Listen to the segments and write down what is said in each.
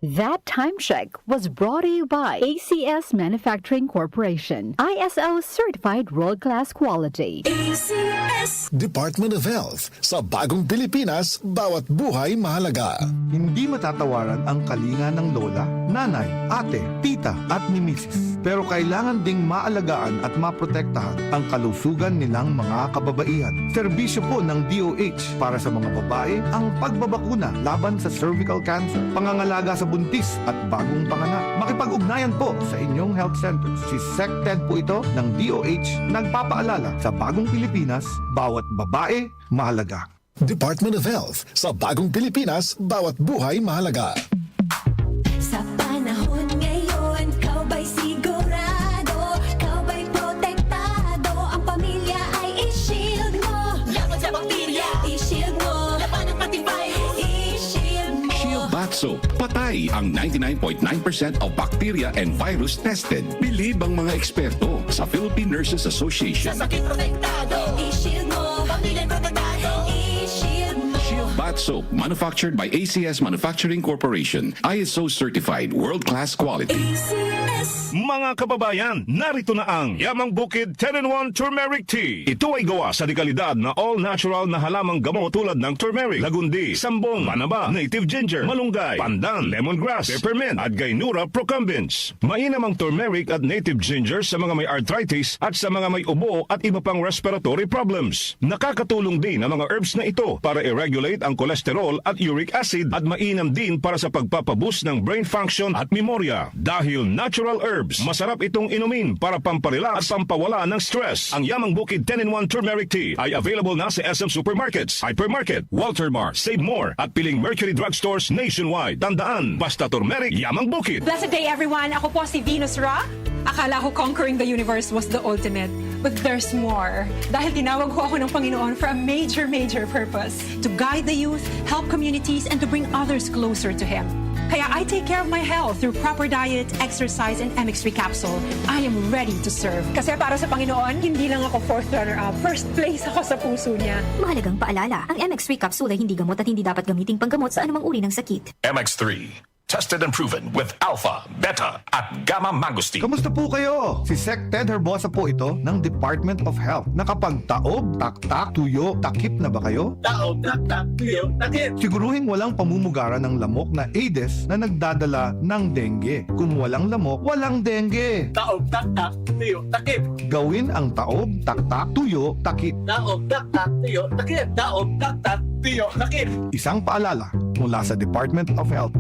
That time check was brought to you by ACS Manufacturing Corporation, ISO certified world-class quality. ACS Department of Health. Sa bagong Pilipinas, bawat buhay mahalaga. Hindi matatawaran ang kalinga ng lola, nanay, ate, tita at ni misis. Pero kailangan ding maalagaan at maprotektahan ang kalusugan nilang mga kababaihan. Serbisyo po ng DOH para sa mga babae ang pagbabakuna laban sa cervical cancer, pangangalaga sa buntis at bagong panganak. Makipag-ugnayan po sa inyong health center. Si SecTed po ito ng DOH nagpapaalala sa bagong Pilipinas, bawat babae mahalaga. Department of Health. Sa bagong Pilipinas, bawat buhay mahalaga. Sa panahon ngayon, kau ba'y sigurado? Kau ba'y protektado? Ang pamilya ay i-shield mo. Laban sa bakterya, i-shield mo. Laban ng pati virus, i-shield mo. Shield Bath Soap. Patay ang 99.9% of bacteria and virus tested. Bilib ang mga eksperto sa Philippine Nurses Association. Sa sakit protektado, i-shield mo. Pamilya protektado, i-shield mo. Shield Bath Soap, manufactured by ACS Manufacturing Corporation. ISO certified world-class quality. ACS. Mga kababayan, narito na ang Yamang Bukid 10-in-1 Turmeric Tea. Ito ay gawa sa dekalidad na all-natural na halamang gamot tulad ng turmeric, lagundi, sambong, panaba, native ginger, malunggay, pandan, lemongrass, peppermint, at gaynura procumbens. Mainam ang turmeric at native ginger sa mga may arthritis at sa mga may ubo at iba pang respiratory problems. Nakakatulong din ang mga herbs na ito para i-regulate ang cholesterol at uric acid at mainam din para sa pagpapaboost ng brain function at memorya. Dahil natural herbs, masarap itong inumin para pamparelax at pampawala ng stress. Ang Yamang Bukid 10-in-1 Turmeric Tea ay available na sa SM Supermarkets, Hypermarket, Walter Mart, Save More at piling Mercury Drugstores nationwide. Tandaan, basta turmeric, Yamang Bukid. Blessed day everyone! Ako po si Venus Ra. Akala ko conquering the universe was the ultimate. But there's more. Dahil tinawag ko ako ng Panginoon for a major purpose. To guide the youth, help communities, and to bring others closer to Him. Kaya I take care of my health through proper diet, exercise, and MX3 capsule. I am ready to serve. Kasi para sa Panginoon, hindi lang ako fourth runner-up. First place ako sa puso niya. Mahalagang paalala, ang MX3 capsule ay hindi gamot at hindi dapat gamiting panggamot sa anumang uri ng sakit. MX3, tested and proven with alpha, beta, at gamma mangosteen. Kamusta po kayo? Si SecTed Herbosa po ito ng Department of Health. Nakapagtaob, taktak, tuyo, takip na ba kayo? Taob, taktak, tuyo, takip. Siguruhin walang pamumugara ng lamok na Aedes na nagdadala ng dengue. Kung walang lamok, walang dengue. Taob, taktak, tuyo, takip. Gawin ang taob, taktak, tuyo, takip. Taob, taktak, tuyo, takip. Taob, taktak, tuyo, takip. Isang paalala mula sa Department of Health.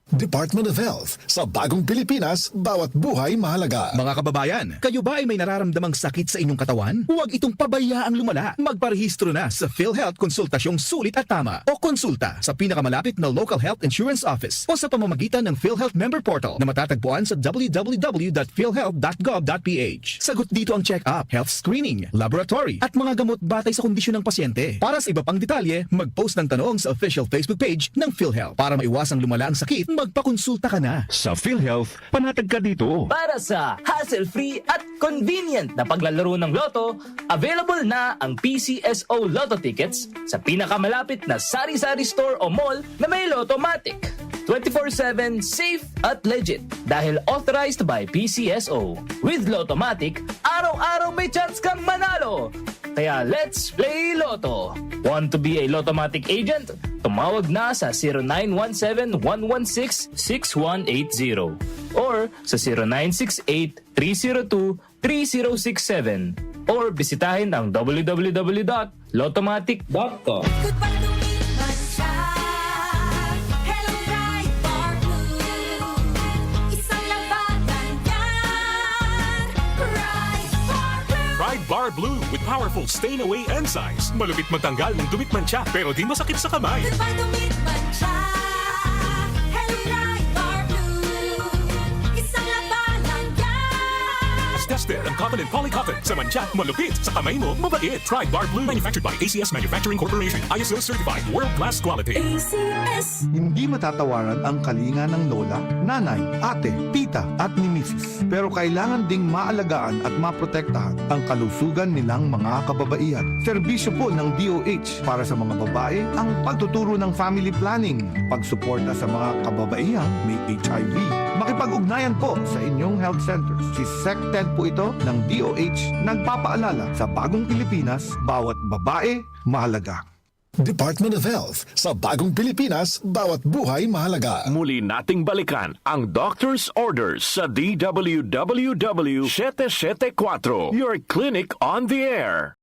Department of Health. Sa bagong Pilipinas, bawat buhay mahalaga. Mga kababayan, kayo ba ay may nararamdamang sakit sa inyong katawan? Huwag itong pabayaang lumala. Magparehistro na sa PhilHealth Konsultasyong Sulit at Tama o konsulta sa pinakamalapit na local health insurance office o sa pamamagitan ng PhilHealth member portal na matatagpuan sa www.philhealth.gov.ph. Sagot dito ang check-up, health screening, laboratory at mga gamot batay sa kondisyon ng pasyente. Para sa iba pang detalye, mag-post ng tanong sa official Facebook page ng PhilHealth. Para maiwasang lumala ang sakit, magpakonsulta ka na. Sa PhilHealth, panatag ka dito. Para sa hassle-free at convenient na paglalaro ng loto, available na ang PCSO Lotto tickets sa pinakamalapit na sari-sari store o mall na may Lottomatic. 24/7 safe at legit dahil authorized by PCSO. With Lottomatic, araw-araw may chance kang manalo. Kaya let's play Lotto. Want to be a Lottomatic agent? Tumawag na sa 0917-116-6180 or sa 0968-302-3067 or bisitahin ang www.lottomatic.com. Bar Blue with powerful stain-away enzymes. Malupit magtanggal ng dumit mancha pero di masakit sa kamay. Goodbye, dumit mancha. Hello, Right Bar Blue. Isang laban lang yan. Tested and Cotton and Polycotton. Sa mancha, malupit. Sa kamay mo, mabait. Try Bar Blue. Manufactured by ACS Manufacturing Corporation. ISO certified. World-class quality. ACS. Hindi matatawaran ang kalinga ng lola, nanay, ate, tita at ni misis. Pero kailangan ding maalagaan at maprotektahan ang kalusugan nilang mga kababaihan. Serbisyo po ng DOH para sa mga babae ang pagtuturo ng family planning, pagsuporta sa mga kababaihang may HIV. Makipag-ugnayan po sa inyong health centers. Si SecTed po ito ng DOH nagpapaalala sa bagong Pilipinas, bawat babae mahalaga. Department of Health. Sa bagong Pilipinas, bawat buhay mahalaga. Muli nating balikan ang Doctor's Orders sa DWWW 774, your clinic on the air.